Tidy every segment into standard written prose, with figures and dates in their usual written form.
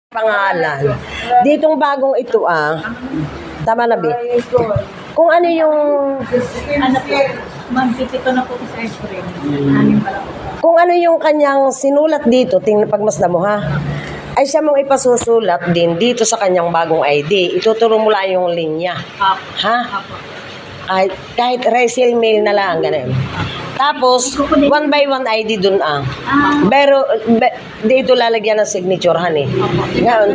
Pangalan. Ditong bagong ito tama na ba? Kung ano yung Ano po? Ma'am, pipito na po sa ice cream. Anim pala po. kung ano yung kanyang sinulat dito, tingnan pagmasdan mo ha. Ay siya mong ipasusulat din dito sa kanyang bagong ID. Ituturo mo lang yung linya. Apo. Ha? Apo. Kahit resale mail na lang, ganun. Tapos, 1 by 1 ID dun Pero, dito lalagyan ng signature, han eh. Ngayon,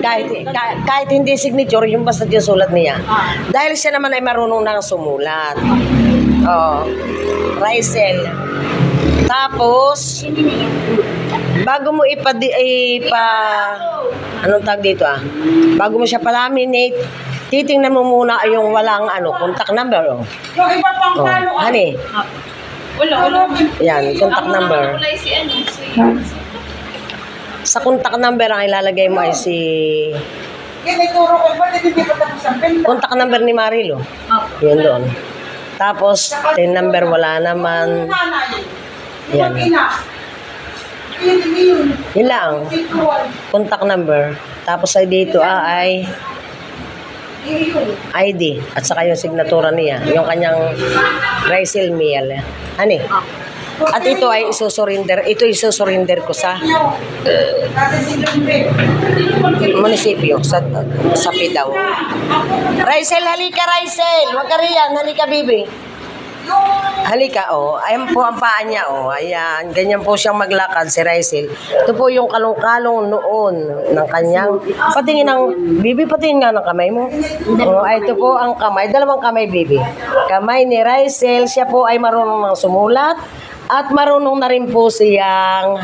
kahit hindi signature, yung basta yung sulat niya. Dahil siya naman ay marunong nang sumulat. Oh, Rysel. Tapos, bago mo anong tag dito bago mo siya pa-laminate, titingnan mo muna yung walang contact number. Yung iba pang Honey. Wala. Yan, contact number. Sa contact number ang ilalagay mo ay si Ituro ko ba, hindi pa tapos ang benda. contact number ni Marilo. Yun doon. Tapos, tin number wala naman. Yan. Yun lang. Contact number. Tapos ay dito ay ID. At saka yung signatura niya. Yung kanyang Rysel mail. Ano eh? At ito ay isusurinder. Ito isusurinder ko sa munisipyo. Sa Pidaw. Rysel, halika Rysel. Huwag ka riyan. Halika, bibi. Halika, ayan po ang paa niya, ayan, ganyan po siyang maglakad si Rysel. Ito po yung kalong-kalong noon ng kanyang, patingin bibi, patingin nga ng kamay mo. Ay, ito po ang kamay, dalawang kamay, bibi. Kamay ni Rysel, siya po ay marunong ng sumulat at marunong na rin po siyang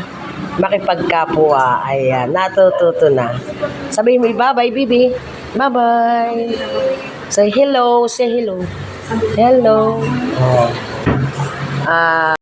makipagkapwa. Ayan, natututo na. Sabihin mo, bye-bye, bibi. Bye-bye. Say hello, say hello. Hello.